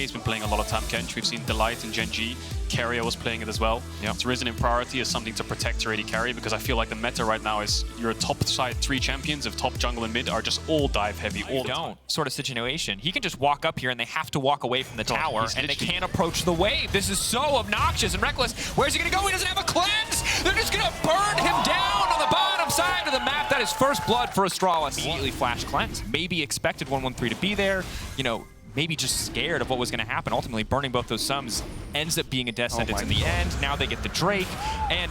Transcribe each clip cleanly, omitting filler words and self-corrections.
He's been playing a lot of Tam Kench. We've seen Delight and Gen G. Keria was playing it as well. Yep. It's risen in priority as something to protect your AD carry, because I feel like the meta right now is your top side 3 champions of top jungle and mid are just all dive heavy. All Don't sort of situation. He can just walk up here and they have to walk away from the tower and they can't approach the wave. This is so obnoxious and reckless. Where's he gonna go? He doesn't have a cleanse. They're just gonna burn him down on the bottom side of the map. That is first blood for Astralis. Immediately flash cleanse. Maybe expected 113 to be there. You know, maybe just scared of what was going to happen. Ultimately, burning both those sums ends up being a death sentence in the end. Now they get the Drake. And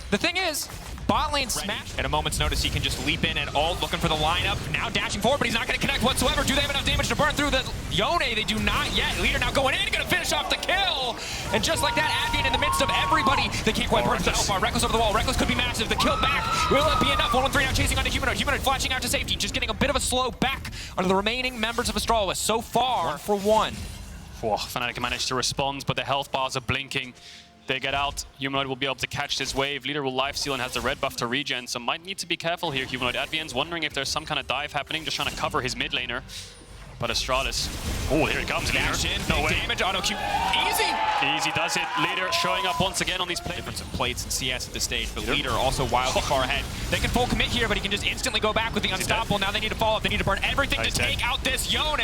the thing is, bot lane smash. At a moment's notice, he can just leap in and ult, looking for the lineup. Now dashing forward, but he's not going to connect whatsoever. Do they have enough damage to burn through the Yone? They do not yet. Leader now going in, going to finish off the kill. And just like that, Advian in the midst of everybody. They can't quite burn through far. Reckless over the wall. Reckless could be massive. The kill back. Will it be enough? 113 now chasing onto Humanoid. Humanoid flashing out to safety. Just getting a bit of a slow back onto the remaining members of Astralis. So far, 1 for 1. Fnatic managed to respond, but the health bars are blinking. They get out. Humanoid will be able to catch this wave. Leader will lifesteal and has the red buff to regen, so might need to be careful here. Humanoid. Advian's wondering if there's some kind of dive happening, just trying to cover his mid laner. But Astralis. Oh, here it comes. Dash in, no way. Damage, auto Q. Easy! Easy does it. Leader showing up once again on these plays. Difference of plates and CS at this stage, but Leader also wildly far ahead. They can full commit here, but he can just instantly go back with the unstoppable. Now they need to follow up. They need to burn everything to take out this Yone.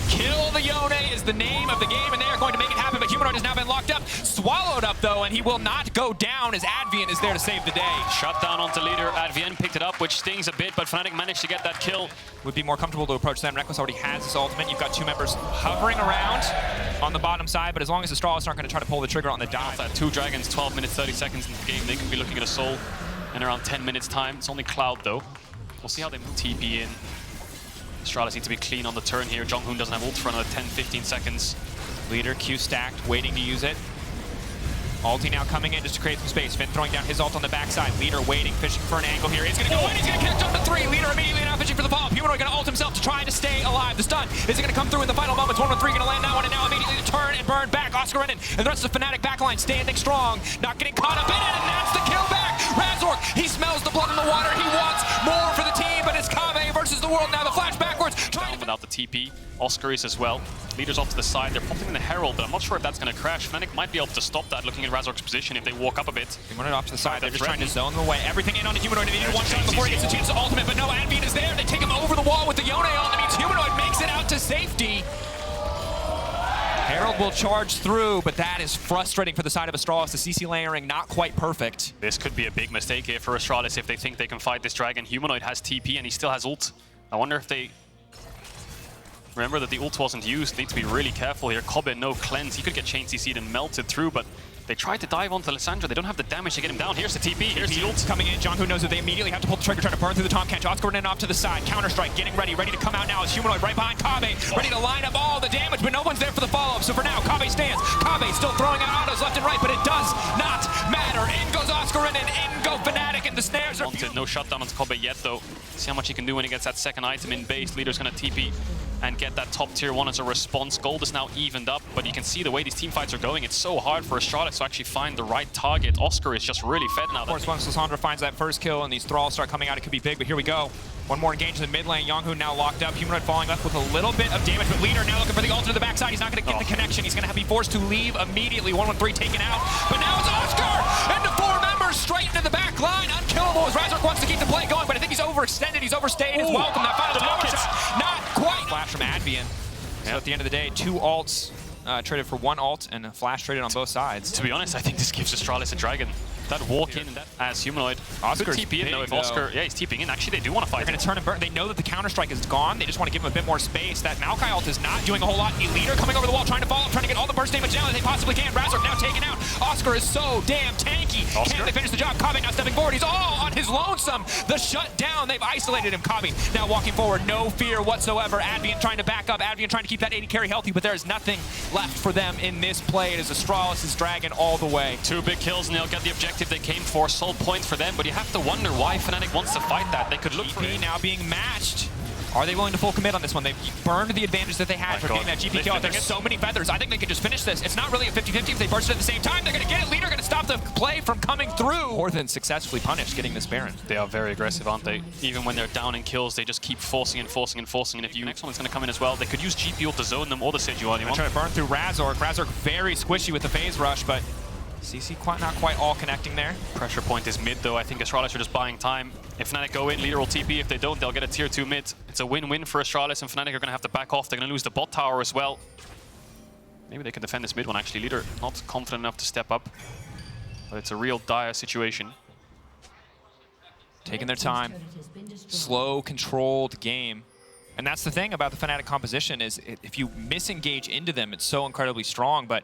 Kill the Yone is the name of the game, and they are going to make it happen, but Humanoid has now been locked up. Swallowed up, though, and he will not go down as Advian is there to save the day. Shut down onto Leader. Advian picked it up, which stings a bit, but Fnatic managed to get that kill. Would be more comfortable to approach them. Reckless already has his ultimate. You've got 2 members hovering around on the bottom side, but as long as Astralis aren't going to try to pull the trigger on the dive. That 2 dragons, 12 minutes, 30 seconds in the game. They could be looking at a soul in around 10 minutes time. It's only Cloud, though. We'll see how they move TP in. Astralis needs to be clean on the turn here. Jonghoon doesn't have ult for another 10-15 seconds. Leader Q stacked, waiting to use it. Ulti now coming in just to create some space. Finn throwing down his ult on the backside. Leader waiting, fishing for an angle here. He's going to go in, he's going to connect up to 3. Leader immediately now fishing for the follow-up. Humanoid going to ult himself to try to stay alive. The stun is going to come through in the final moments. 1-1-3 going to land that one, and now immediately to turn and burn back. Oscar Renan and the rest of the Fnatic backline standing strong. Not getting caught up in it, and that's the kill back. Razork, he smells the blood in the water. He wants more for the team, but it's Kave versus the world now. The flash backwards. Down without the TP. Oscar is as well. Leader's off to the side. They're popping in the Herald, but I'm not sure if that's going to crash. Fnatic might be able to stop that looking at Razork's position if they walk up a bit. Humanoid off to the side. They're just trying to zone them away. Everything in on the Humanoid. They need one shot before he gets a chance to ultimate, but no, Advian is there. They take him over the wall with the Yone ult. That means Humanoid makes it out to safety. Herald will charge through, but that is frustrating for the side of Astralis. The CC layering not quite perfect. This could be a big mistake here for Astralis if they think they can fight this dragon. Humanoid has TP and he still has ult. I wonder if they... Remember that the ult wasn't used. Need to be really careful here. Kobe, no cleanse. He could get chain CC'd and melted through, but they tried to dive onto Lissandra. They don't have the damage to get him down. Here's the TP. Here's the ult. Coming in. Jonghoon knows that they immediately have to pull the trigger, trying to burn through the Tom Kench. Oscar Renan off to the side. Counter-strike, getting ready to come out now. As Humanoid right behind Kave, ready to line up all the damage, but no one's there for the follow-up. So for now, Kave stands. Kave still throwing out autos left and right, but it does not matter. In goes Oscar Renan, in go Fnatic, and the snares are... No shutdown on Kobe yet, though. See how much he can do when he gets that second item in base. Leader's going to TP and get that top tier 1 as a response. Gold is now evened up, but you can see the way these team fights are going. It's so hard for Astralis to actually find the right target. Oscar is just really fed now. Of course, once Lissandra finds that first kill and these thralls start coming out, it could be big, but here we go. One more engage in the mid lane. Jonghoon now locked up. Humanoid falling left with a little bit of damage, but Leader now looking for the ult to the backside. He's not going to get the connection. He's going to be forced to leave immediately. 1-1-3 taken out, but now it's Oscar! And the 4 members straight into the back line. Unkillable as Razork wants to keep the play going, but I think he's overextended. He's overstayed his welcome. That final tower shot, not quite. Flash from Advian. So at the end of the day, 2 ults traded for 1 ult and a flash traded on both sides. To be honest, I think this gives Astralis a dragon. That walk in as Humanoid. Oscar's TP in though if Oscar, yeah, he's TPing in. Actually, they do want to fight. They're going to turn and burn. They know that the counter-strike is gone. They just want to give him a bit more space. That Maokai ult is not doing a whole lot. Leader coming over the wall, trying to follow up, trying to get all the burst damage down that they possibly can. Razork now taken out. Oscar is so damn tanky. Can they finish the job? Kave now stepping forward. He's all on his lonesome. The shutdown. They've isolated him. Kave now walking forward. No fear whatsoever. Advian trying to back up. Advian trying to keep that AD carry healthy, but there is nothing left for them in this play. It is Astralis' dragon all the way. 2 big kills and they'll get the objective they came for. Soul points for them, but you have to wonder why Fnatic wants to fight that. They could look for it. now being matched. Are they willing to full commit on this one? They've burned the advantage that they had for getting that GP kill. There's so many feathers. I think they could just finish this. It's not really a 50-50 if they burst it at the same time. They're going to get it. Leader going to stop the play from coming through. More than successfully punished getting this Baron. They are very aggressive, aren't they? Even when they're down in kills, they just keep forcing and forcing and forcing. And if you next one is going to come in as well, they could use GP ult to zone them or the Sejuani one. Trying to burn through Razork. Razork very squishy with the phase rush, but CC not quite all connecting there. Pressure point is mid though. I think Astralis are just buying time. If Fnatic go in, Leader will TP. If they don't, they'll get a tier 2 mid. It's a win-win for Astralis, and Fnatic are going to have to back off. They're going to lose the bot tower as well. Maybe they can defend this mid one actually. Leader not confident enough to step up, but it's a real dire situation. Taking their time. Slow, controlled game. And that's the thing about the Fnatic composition is if you misengage into them, it's so incredibly strong, but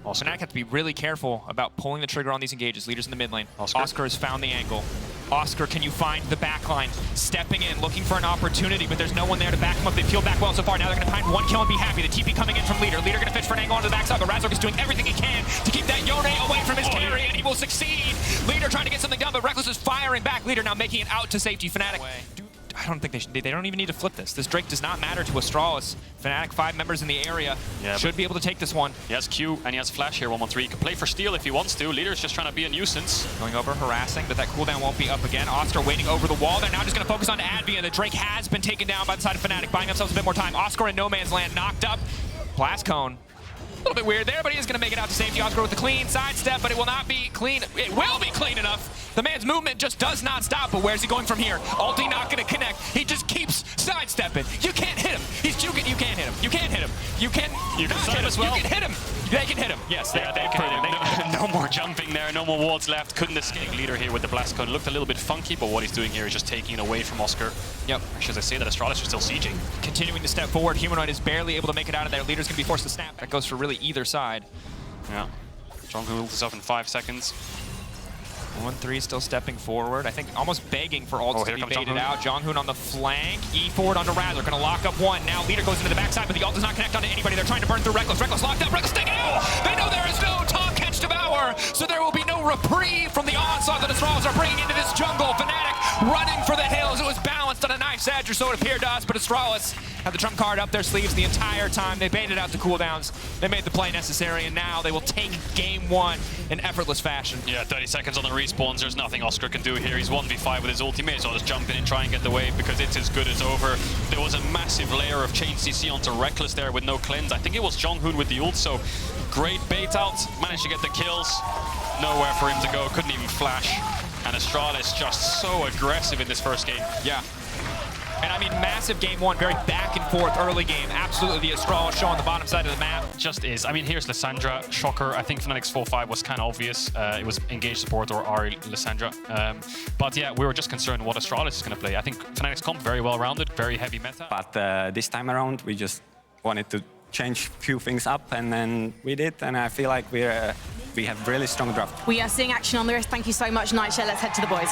Fnatic have to be really careful about pulling the trigger on these engages. Leaders in the mid lane. Oscar has found the angle. Oscar, can you find the backline? Stepping in, looking for an opportunity, but there's no one there to back him up. They've peeled back well so far. Now they're going to find one kill and be happy. The TP coming in from Leader. Leader going to fish for an angle onto the backside, but Razork is doing everything he can to keep that Yone away from his carry, and he will succeed. Leader trying to get something done, but Reckless is firing back. Leader now making it out to safety. Fnatic. I don't think they don't even need to flip this. This Drake does not matter to Astralis. Fnatic, 5 members in the area, should be able to take this one. He has Q and he has Flash here, 1-1-3. He can play for steal if he wants to. Leader's just trying to be a nuisance. Going over, harassing, but that cooldown won't be up again. Oscar waiting over the wall. They're now just going to focus on Advia. The Drake has been taken down by the side of Fnatic, buying themselves a bit more time. Oscar in no man's land, knocked up. Blast Cone. A little bit weird there, but he is going to make it out to safety. Oscar with the clean sidestep, but it will not be clean. It will be clean enough. The man's movement just does not stop, but where's he going from here? Ulti not going to connect. He just keeps sidestepping. You can't hit him. You can't hit him. You can't hit him. You can hit him as well. You can hit him. They can hit him. Yes, they can hit him. No more jumping there. No more wards left. Couldn't escape. Leader here with the blast cone. Looked a little bit funky, but what he's doing here is just taking it away from Oscar. Yep. Should I say that Astralis are still sieging? Continuing to step forward. Humanoid is barely able to make it out of there. Leader's going to be forced to snap. That goes for really either side. Yeah. Jonghoon ult is up in 5 seconds. 1-3 still stepping forward. I think almost begging for ults to be baited out. Jonghoon on the flank. E forward onto Razor. Going to lock up one. Now Leader goes into the backside, but the ult does not connect onto anybody. They're trying to burn through Reckless. Reckless locked up. Reckless taking out. They know there is no Tom Catch Devour, so there will be no reprieve from the onslaught that the Astralis are bringing into this jungle. Fnatic running for the hills. It was balanced on a knife's edge, or so it appeared to us, but Astralis had the trump card up their sleeves the entire time. They baited out the cooldowns. They made the play necessary, and now they will take game 1 in effortless fashion. Yeah, 30 seconds on the respawns. There's nothing Oscar can do here. He's 1v5 with his ultimate, so I'll just jump in and try and get the wave because it's as good as over. There was a massive layer of chain CC onto Reckless there with no cleanse. I think it was Jonghoon with the ult, so great bait out. Managed to get the kills. Nowhere for him to go. Couldn't even flash. And Astralis just so aggressive in this first game. Yeah. And I mean, massive game 1, very back and forth early game. Absolutely the Astralis show on the bottom side of the map. Just is. I mean, here's Lissandra. Shocker. I think Fnatic's 4-5 was kind of obvious. It was engaged support or Ari Lissandra. But yeah, we were just concerned what Astralis is going to play. I think Fnatic's comp very well rounded, very heavy meta. But this time around, we just wanted to change a few things up, and then we did. And I feel like we have really strong draft. We are seeing action on the wrist. Thank you so much, Nightshare. Let's head to the boys.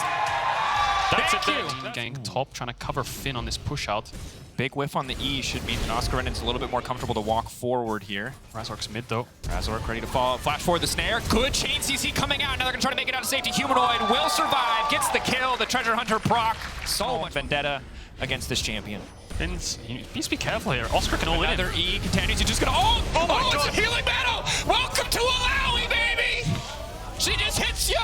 That's it then. Gank top, trying to cover Finn on this push out. Big whiff on the E should mean that Oscar Renan's a little bit more comfortable to walk forward here. Razork's mid though. Razork ready to fall. Flash forward the snare. Good chain CC coming out. Now they're going to try to make it out of safety. Humanoid will survive. Gets the kill. The Treasure Hunter proc. So much vendetta against this champion. Finn's, he needs to be careful here. Oscar can ult in. Another E continues. He's just going to... Oh my God. It's a healing battle. Welcome to Alawi, baby. She just hits you.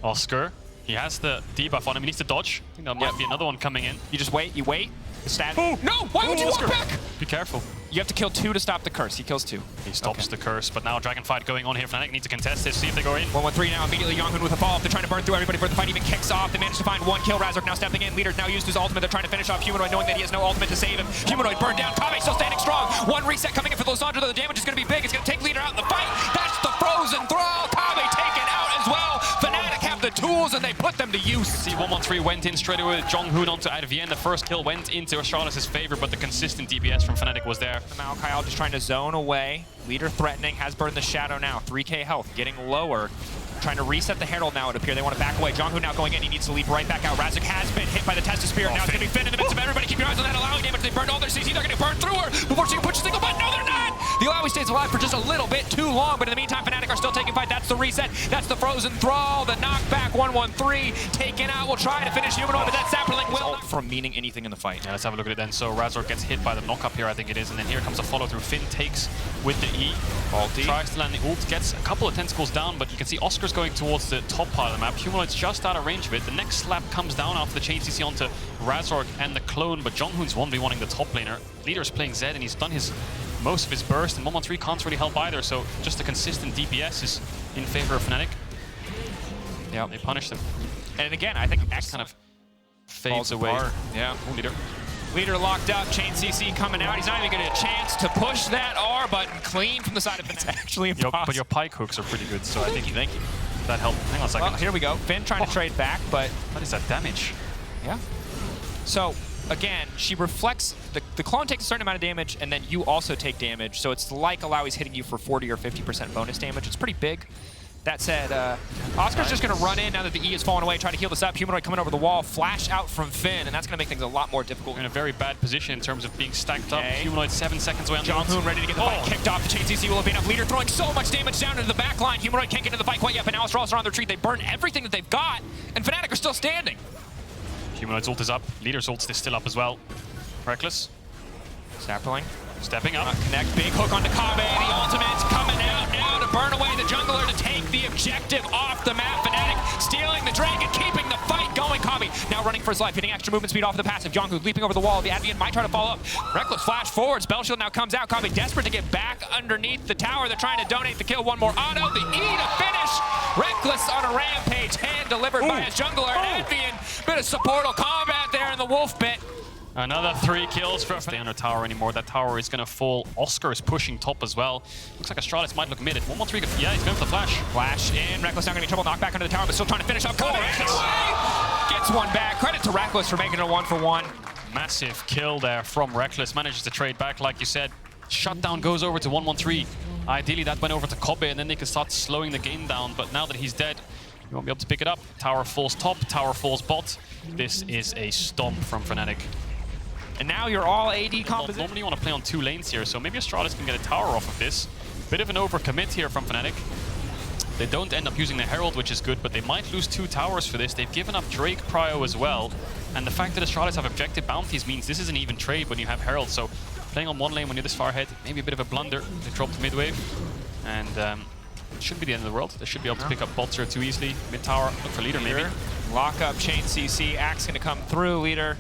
Oscar. He has the debuff on him. He needs to dodge. I think there might be another one coming in. You just wait. You wait. Stand. Oh, no! Why would you walk back? Be careful. You have to kill 2 to stop the curse. He kills 2. He stops the curse, but now Dragon Fight going on here. Fnatic need to contest this, see if they go in. 1-1-3 now. Immediately Jonghoon with a follow-up. They're trying to burn through everybody before the fight even kicks off. They manage to find 1 kill. Razork now stepping in. Leader's now used his ultimate. They're trying to finish off Humanoid, knowing that he has no ultimate to save him. Humanoid burned down. Kame still standing strong. 1 reset coming in for Lissandra. The damage is going to be big. It's going to take Leader out in the fight. That's the frozen thrall. Kame taken out as well. Fnatic have the tools, and they put them to use. See, 1-1-3 went in straight away with Jonghoon onto Advien. The first kill went into Astralis' favor, but the consistent DPS from Fnatic was there. Kyle just trying to zone away. Leader threatening, has burned the shadow now. 3k health, getting lower. Trying to reset the Herald now, it appears. They want to back away. Jonghoon now going in. He needs to leap right back out. Razork has been hit by the Test of Spirit. Now it's going to be Finn in the midst of everybody. Keep your eyes on that allowing damage. They burned all their CC. They're going to burn through her before she can push a single button. No, they're not! The Alawi stays alive for just a little bit too long, but in the meantime, Fnatic are still taking fight. That's the reset. That's the frozen thrall. The knockback 1-1-3. Taken out. We'll try to finish Humanoid, but that Sapperling will not from meaning anything in the fight. Yeah, let's have a look at it then. So Razork gets hit by the knock-up here, I think it is, and then here comes a follow-through. Finn takes with the E. Ulti. Tries to land the ult, gets a couple of tentacles down, but you can see Oscar's going towards the top part of the map. Humanoid's just out of range of it. The next slap comes down after the chain CC onto Razork and the clone, but Jonghoon's 1v1ing the top laner. Leader's playing Zed, and he's done most of his burst, and 1-1-3 can't really help either, so just a consistent DPS is in favor of Fnatic. Yeah, they punish them. And again, I think X kind of fades away. Yeah. Ooh, Leader. Leader locked up, chain CC coming out. He's not even getting a chance to push that R button clean from the side of Fnatic. It's actually impossible. But your pike hooks are pretty good, so I think Thank you. that helped. Hang on a second. Well, here we go. Finn trying to trade back, but... What is that damage? Yeah. So, again, she reflects... The clone takes a certain amount of damage, and then you also take damage. So it's like Alawi's hitting you for 40 or 50% bonus damage. It's pretty big. That said, Oscar's just going to run in now that the E has fallen away, try to heal this up. Humanoid coming over the wall, flash out from Finn, and that's going to make things a lot more difficult. We're in a very bad position in terms of being stacked up. Humanoid 7 seconds away on the Jonghoon ready to get the fight kicked off. The chain CC will be enough. Leader throwing so much damage down into the back line. Humanoid can't get into the fight quite yet, but now Astralis are on the retreat. They burn everything that they've got, and Fnatic are still standing. Humanoid's ult is up. Leader's ult is still up as well. Reckless. Sapperling. Stepping up. Connect, big hook onto Kabe. The ultimate's coming out now to burn away the jungler to take the objective off the map. Fnatic stealing the dragon, keeping the fight going. Kabe now running for his life, getting extra movement speed off the passive. Jonghoon leaping over the wall. The Advian might try to follow up. Reckless flash forward. Spell shield now comes out. Kabe desperate to get back underneath the tower. They're trying to donate the kill. One more auto. The E to finish. Reckless on a rampage. Hand delivered by his jungler. Advian, bit of supportal combat there in the wolf bit. Another 3 kills for stay on a tower anymore. That tower is going to fall. Oscar is pushing top as well. Looks like Astralis might look mid. 1-1-3. Yeah, he's going for the flash. Flash in. Reckless now going to be trouble. Knockback under the tower, but still trying to finish up. Gets one back. Credit to Reckless for making it a 1-for-1. Massive kill there from Reckless. Manages to trade back, like you said. Shutdown goes over to 1-1-3. Ideally, that went over to Kobe, and then they can start slowing the game down. But now that he's dead, you won't be able to pick it up. Tower falls top. Tower falls bot. This is a stomp from Fnatic. And now you're all AD composition. Normally you want to play on 2 lanes here, so maybe Astralis can get a tower off of this. Bit of an overcommit here from Fnatic. They don't end up using the Herald, which is good, but they might lose 2 towers for this. They've given up Drake Prio as well. And the fact that Astralis have objective bounties means this is an even trade when you have Herald. So playing on 1 lane when you're this far ahead, maybe a bit of a blunder. They dropped mid wave. And it shouldn't be the end of the world. They should be able to pick up bot 2 easily. Mid tower, look for Leader maybe. Lock up, chain CC, Axe going to come through. Leader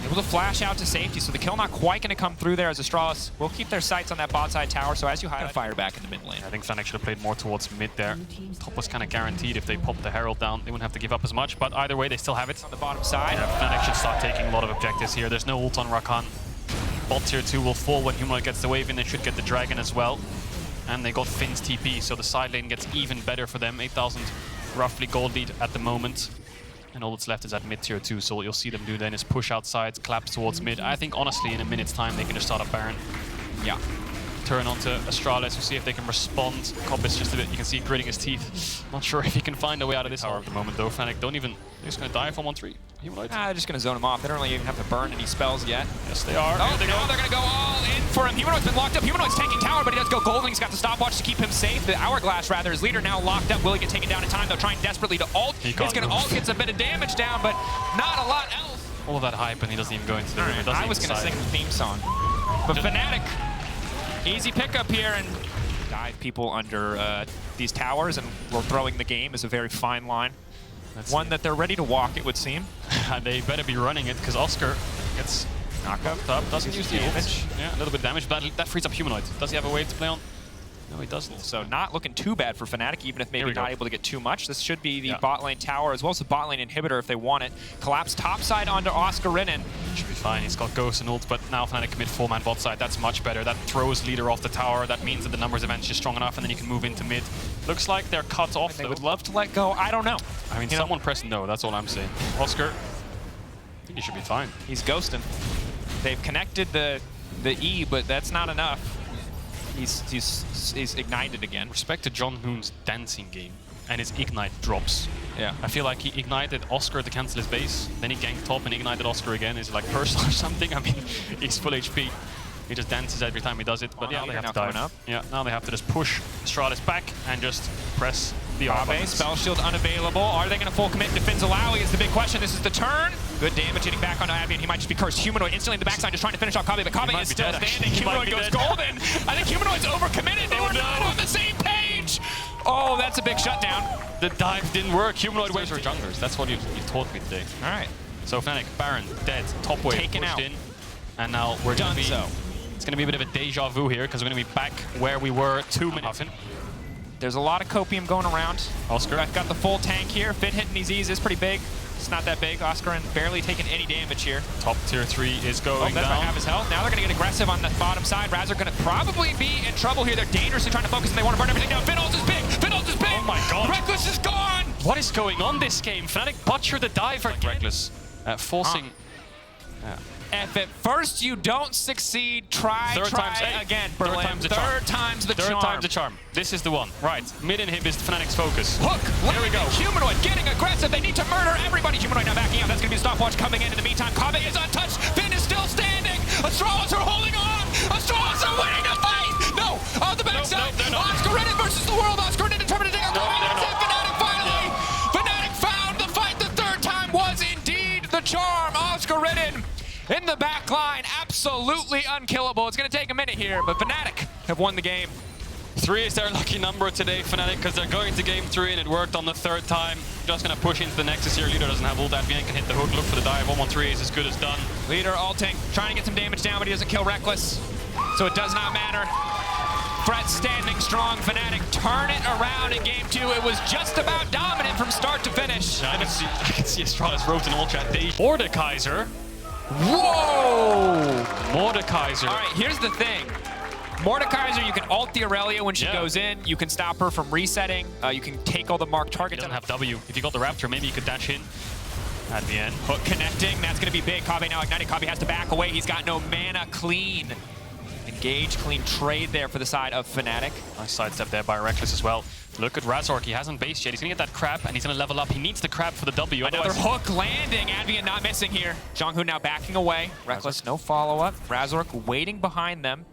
able to flash out to safety, so the kill not quite going to come through there as Astralis will keep their sights on that bot side tower, so as you highlight, fire back in the mid lane. I think Fnatic should have played more towards mid there. Top was kind of guaranteed if they popped the Herald down. They wouldn't have to give up as much, but either way, they still have it. On the bottom side. Yeah, Fnatic should start taking a lot of objectives here. There's no ult on Rakan. Bot tier 2 will fall when Humanoid gets the wave in. They should get the dragon as well. And they got Finn's TP, so the side lane gets even better for them. 8,000 roughly gold lead at the moment. And all that's left is at mid tier 2, so what you'll see them do then is push outside, collapse towards mid. I think honestly in a minute's time they can just start a Baron. Yeah. Turn onto Astralis to see if they can respond. Cobb is just a bit, you can see gritting his teeth. Not sure if he can find a way out of this tower at the moment though. Fnatic don't even, they're just going to die from 1-3. They're just going to zone him off. They don't really even have to burn any spells yet. Yes, they are. Oh, now they're going to go all in for him. Humanoid's been locked up. Humanoid's taking tower, but he does go golden. He's got the stopwatch to keep him safe. The hourglass, rather, his leader now locked up. Will he get taken down in time? They're trying desperately to ult. He's going to ult, gets a bit of damage down, but not a lot else. All of that hype, and he doesn't even go into the room. I was going to sing the theme song. But Fnatic, easy pickup here, and dive people under these towers, and we're throwing the game is a very fine line. One that they're ready to walk, it would seem. They better be running it, because Oscar gets knocked up, doesn't use the damage. Yeah, a little bit of damage, but that frees up Humanoid. Does he have a wave to play on? No, he doesn't. So not looking too bad for Fnatic, even if maybe not able to get too much. This should be the bot lane tower, as well as the bot lane inhibitor if they want it. Collapse topside onto Oscar Rinnan. Should be fine. He's got Ghost and ult, but now Fnatic commit 4-man bot side. That's much better. That throws Leader off the tower. That means that the numbers eventually strong enough, and then you can move into mid. Looks like they're cut off, They though. would love to let go. I don't know. I mean, someone press no. That's all I'm saying. Oscar, I think he should be fine. He's ghosting. They've connected the E, but that's not enough. He's ignited again. Respect to Jonghoon's dancing game, and his ignite drops. Yeah. I feel like he ignited Oscar to cancel his base, then he ganked top and ignited Oscar again. Is it like personal or something? I mean, he's full HP. He just dances every time he does it, but yeah, they have to coming dive. up. Yeah, now they have to just push Astralis back and just press the R button. Spell shield unavailable. Are they going to full commit into Finzalawi is the big question. This is the turn. Good damage getting back onto Avian. He might just be cursed. Humanoid instantly in the backside just trying to finish off Kabe, but Kabe is still standing. Humanoid goes golden. I think Humanoid's overcommitted. They were not on the same page. Oh, that's a big shutdown. The dive didn't work. Humanoid waves are junglers. That's what you taught me today. All right. So Fnatic, Baron, dead, top wave, Taken pushed out. in. And now we're going to be... It's going to be a bit of a deja vu here because we're going to be back where we were 2 minutes in. There's a lot of copium going around. Oscar. I've got the full tank here. Fit hitting these E's is pretty big. It's not that big. Oscar and barely taking any damage here. Top tier 3 is going That's down. half his health. Now they're going to get aggressive on the bottom side. Razor going to probably be in trouble here. They're dangerously trying to focus and they want to burn everything down. Finals is big. Finals is big. Oh my god. Reckless is gone. What is going on this game? Fnatic butchered the diver. Reckless. Forcing... If at first you don't succeed, try again. Third time's the charm. Third time's the charm. Third time's the charm. This is the one. Right. Mid-inhib is Fnatic's focus. Hook. Here we go. Humanoid getting aggressive. They need to murder everybody. Humanoid now backing up. That's going to be a stopwatch coming in. In the meantime, Kabe is untouched. Finn is still standing. Astralis are holding on. Astralis are winning the fight. No. On the backside. No. Oscar Reddit versus the world. Oscar Reddit determined to take a Fnatic finally. Fnatic found the fight. The third time was indeed the charm. Oscar Reddit in the back line, absolutely unkillable. It's going to take a minute here, but Fnatic have won the game. 3 is their lucky number today, Fnatic, because they're going to game 3 and it worked on the third time. Just going to push into the Nexus here. Leader doesn't have ult. Advian can hit the hook. Look for the dive. 1-1-3 is as good as done. Leader ulting, trying to get some damage down, but he doesn't kill Reckless, so it does not matter. Fred standing strong. Fnatic turn it around in game 2. It was just about dominant from start to finish. Yeah, I can see Astralis wrote in all chat. Mordekaiser. Whoa! Mordekaiser. All right, here's the thing. Mordekaiser, you can ult the Aurelia when she goes in. You can stop her from resetting. You can take all the marked targets. Doesn't have W. If you got the Raptor, maybe you could dash in at the end. Hook connecting. That's going to be big. Kabe now ignited. Kabe has to back away. He's got no mana. Clean. Engage, clean trade there for the side of Fnatic. Nice sidestep there by Reckless as well. Look at Razork. He hasn't based yet. He's going to get that crab, and he's going to level up. He needs the crab for the W. Another hook landing. Advian not missing here. Jonghu now backing away. Reckless, no follow-up. Razork waiting behind them.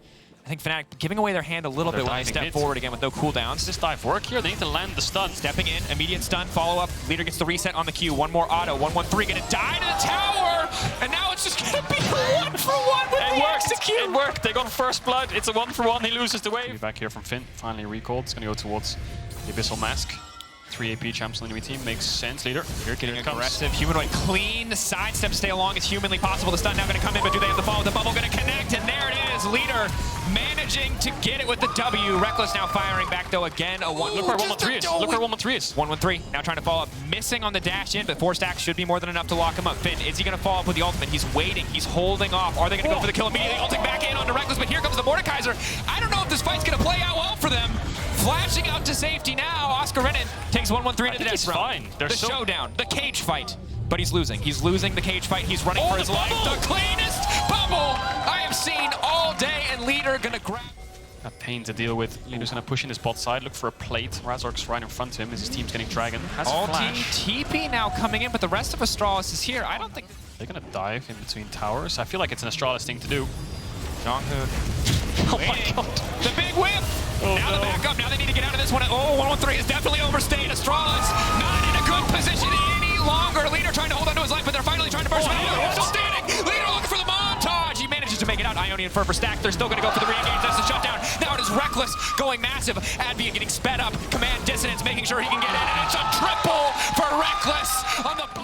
I think Fnatic giving away their hand a little bit when they step forward again with no cooldowns. Does this dive work here? They need to land the stun. Stepping in, immediate stun, follow-up. Leader gets the reset on the Q. One more auto, 1-1-3, gonna die to the tower! And now it's just gonna be 1-for-1 with the execute! It worked! They got first blood. It's a 1-for-1. He loses the wave. Back here from Finn. Finally recalled. It's gonna go towards the Abyssal Mask. 3 AP champs on the enemy team. Makes sense, Leader. Here getting aggressive. Humanoid clean. The sidestep to stay along as humanly possible. The stun now going to come in, but do they have the follow? The bubble going to connect, and there it is. Leader managing to get it with the W. Reckless now firing back, though, again. A one. Look where 1-1-3 is. Look where 1-1-3 is. 1-1-3. Now trying to follow up. Missing on the dash in, but 4 stacks should be more than enough to lock him up. Finn, is he going to follow up with the ultimate? He's waiting. He's holding off. Are they going to go for the kill immediately? Ulting back in onto Reckless, but here comes the Mordekaiser. I don't know if this fight's going to play out well for them. Flashing out to safety now. Oscar Renan takes 1-1-3 to the death round. Fine. The showdown, the cage fight. But he's losing. He's losing the cage fight. He's running for his life. The cleanest bubble I have seen all day, and Leader gonna grab. A pain to deal with. Leader's gonna push in his bot side, look for a plate. Razork's right in front of him as his team's getting Dragon. Has a flash. TP now coming in, but the rest of Astralis is here. I don't think they're gonna dive in between towers. I feel like it's an Astralis thing to do. Jonghoon. Oh my god. The big whip. Now the backup. Now they need to get out of this one. Oh, 1-1-3 is definitely overstayed. Astralis not in a good position any longer. Leader trying to hold on to his life, but they're finally trying to burst him. Still standing. Leader looking for the montage. He manages to make it out. Ionian for stack. They're still going to go for the re-engage. That's the shutdown. Now it is Reckless going massive. Advian getting sped up. Command dissonance, making sure he can get in. And it's a triple for Reckless on the...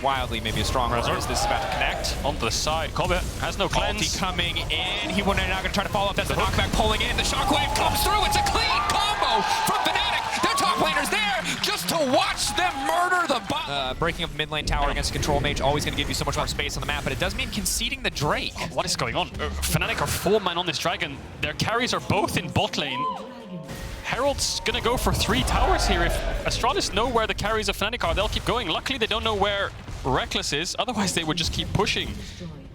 Wildly, maybe a strong resort. This is about to connect. On the side, Kobe has no cleanse. Ulti coming in. He now going to try to follow up. That's the knockback pulling in. The shockwave comes through. It's a clean combo from Fnatic. Their top laners there just to watch them murder the bot. Breaking up mid lane tower against a control mage, always going to give you so much more space on the map, but it does mean conceding the Drake. Oh, what is going on? Fnatic are 4-man on this Dragon. Their carries are both in bot lane. Herald's gonna go for 3 towers here. If Astralis know where the carries of Fnatic are, they'll keep going. Luckily, they don't know where Reckless is. Otherwise, they would just keep pushing.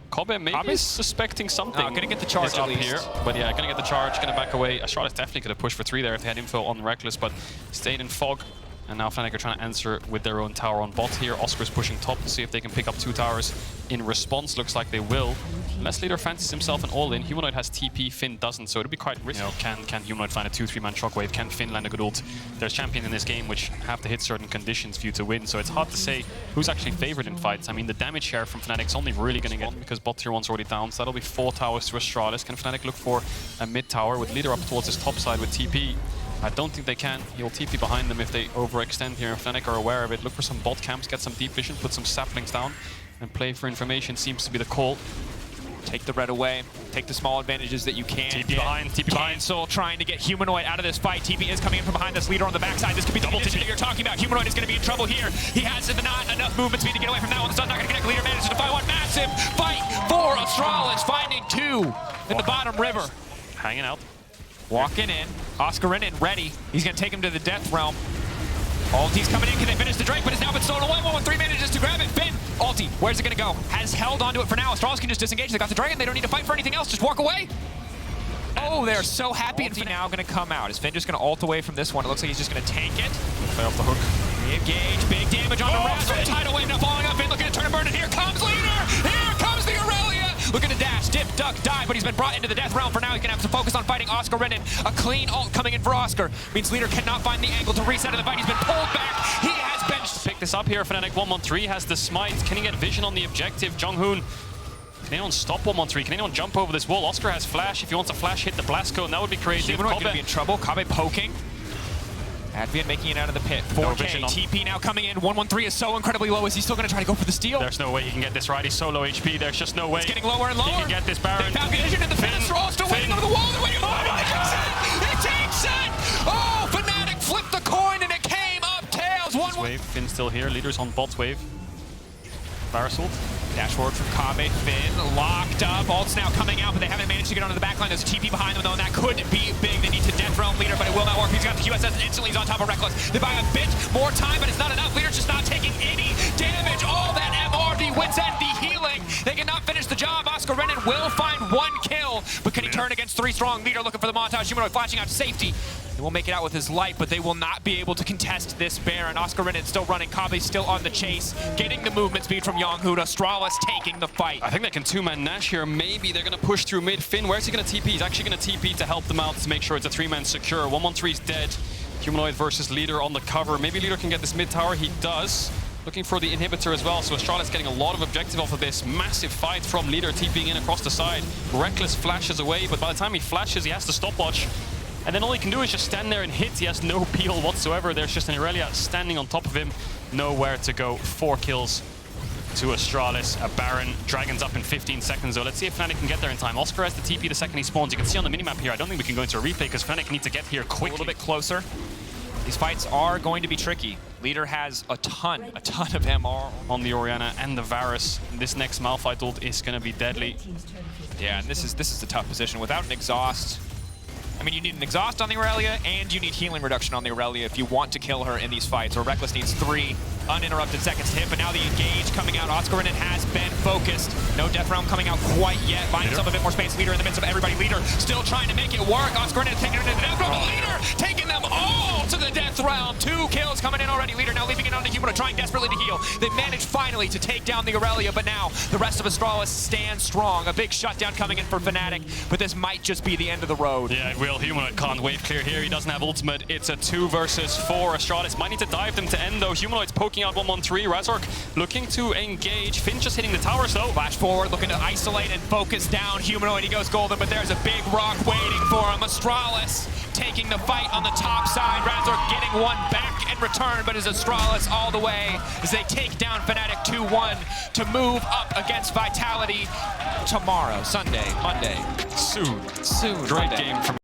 Kobe maybe is suspecting something. Gonna get the charge up here. But yeah, gonna get the charge, gonna back away. Astralis definitely could have pushed for 3 there if they had info on Reckless, but stayed in fog. And now Fnatic are trying to answer with their own tower on bot here. Oscar's pushing top to see if they can pick up 2 towers in response. Looks like they will. Unless Leader fancies himself an all-in. Humanoid has TP, Finn doesn't, so it'll be quite risky. You know, can Humanoid find a 2-3-man shockwave? Can Finn land a good ult? There's champions in this game which have to hit certain conditions for you to win, so it's hard to say who's actually favored in fights. I mean, the damage share from Fnatic's only really going to get because bot tier 1's already down, so that'll be 4 towers to Astralis. Can Fnatic look for a mid tower with Leader up towards his top side with TP? I don't think they can. He'll TP behind them if they overextend here. Fnatic are aware of it. Look for some bot camps, get some deep vision, put some saplings down, and play for information seems to be the call. Take the red away. Take the small advantages that you can. TP behind, TP behind. Cancel trying to get Humanoid out of this fight. TP is coming in from behind this Leader on the backside. This could be the double TP that you're talking about. Humanoid is going to be in trouble here. He has not enough movement speed to get away from that one. The sun's not going to connect. Leader manages to find one. Massive fight for Astralis, finding 2 in the bottom river. Hanging out. Walking in. Oscar in ready. He's going to take him to the death realm. Ulti's coming in. Can they finish the Drake? But it's now been stolen away. 1-1-3 manages to grab it. Finn. Ulti. Where's it going to go? Has held onto it for now. Astralis can just disengage. They got the Dragon. They don't need to fight for anything else. Just walk away. Oh, they're so happy. And Finn now going to come out. Is Finn just going to ult away from this one? It looks like he's just going to tank it. Play off the hook. Engage. Big damage on the Razor. Tidal wave now falling up. Finn looking to turn and burn it. Here comes Leader. Here comes the Aurelia. Looking to dash, dip, duck, die, but he's been brought into the death realm for now. He's going to have to focus on fighting Oscar Renin. A clean ult coming in for Oscar. Means Leader cannot find the angle to reset in the fight. He's been pulled back. He has been... Pick this up here. Fnatic 1-1-3 has the smite. Can he get vision on the objective? Jonghoon. Can anyone stop 1-1-3? Can anyone jump over this wall? Oscar has flash. If he wants a flash, hit the blast cone. That would be crazy. Humanoid going to be in trouble. Kabe poking. Advian making it out of the pit. 4K. TP now coming in. 1-1-3 is so incredibly low. Is he still going to try to go for the steal? There's no way he can get this right. He's so low HP. There's just no way. It's getting lower and lower. He can get this Baron. They found vision in the finish. They're all still waiting over the wall. They're waiting. Oh, he takes it! He takes it! Oh, Fnatic flipped the coin and it came up tails. 1-1. Wave. Finn still here. Leader's on bot's wave. Varus ult. Dash forward from Kabe. Finn locked up. Ult's now coming out, but they haven't managed to get onto the backline. There's a TP behind them, though, and that could be big. They need to death realm Leader, but it will not work. He's got the QSS instantly. He's on top of Reckless. They buy a bit more time, but it's not enough. Leader's just not taking any damage. All that MR, the wins end, the healing. They cannot finish the job. Oscar Renin will find 1 kill, but can he turn against 3 strong? Leader looking for the montage. Humanoid flashing out to safety. They will make it out with his light, but they will not be able to contest this Baron. Oscar Renin still running. Kabe still on the chase, getting the movement speed from Yonghoon. Astralis taking the fight. I think they can 2-man Nash here. Maybe they're going to push through mid. Finn, where's he going to TP? He's actually going to TP to help them out to make sure it's a 3-man secure. 1-1-3 is dead. Humanoid versus Leader on the cover. Maybe Leader can get this mid tower. He does. Looking for the inhibitor as well, so Astralis getting a lot of objective off of this. Massive fight from Leader, TPing in across the side. Reckless flashes away, but by the time he flashes, he has to stopwatch. And then all he can do is just stand there and hit. He has no peel whatsoever. There's just an Aurelia standing on top of him. Nowhere to go. 4 kills to Astralis. A Baron. Dragon's up in 15 seconds, though. Let's see if Fnatic can get there in time. Oscar has the TP the second he spawns. You can see on the minimap here, I don't think we can go into a replay because Fnatic need to get here quickly. A little bit closer. These fights are going to be tricky. Leader has a ton of MR on the Orianna and the Varus. This next Malphite ult is going to be deadly. Yeah, and this is a tough position. Without an exhaust, I mean, you need an exhaust on the Aurelia, and you need healing reduction on the Aurelia if you want to kill her in these fights. Or Reckless needs 3 uninterrupted seconds to hit, but now the engage coming out. Oscar Renin has been focused. No Death Realm coming out quite yet. Buying himself a bit more space. Leader in the midst of everybody. Leader still trying to make it work. Oscar Renin taking it into the Death Realm. Leader taking them all to the Death Realm. 2 kills coming in already. Leader now leaving it on the Humanoid, trying desperately to heal. They managed finally to take down the Aurelia, but now the rest of Astralis stand strong. A big shutdown coming in for Fnatic, but this might just be the end of the road. Yeah, it will. Humanoid can't wave clear here. He doesn't have ultimate. It's a 2 versus 4. Astralis might need to dive them to end, though. Humanoid's poking out 1-1-3. Razork looking to engage. Finn just hitting the towers, though. Flash forward, looking to isolate and focus down Humanoid. He goes golden, but there's a big rock waiting for him. Astralis taking the fight on the top side. Razork getting 1 back in return, but is Astralis all the way as they take down Fnatic 2-1 to move up against Vitality tomorrow, Sunday, Monday. Soon. Great Monday. Game from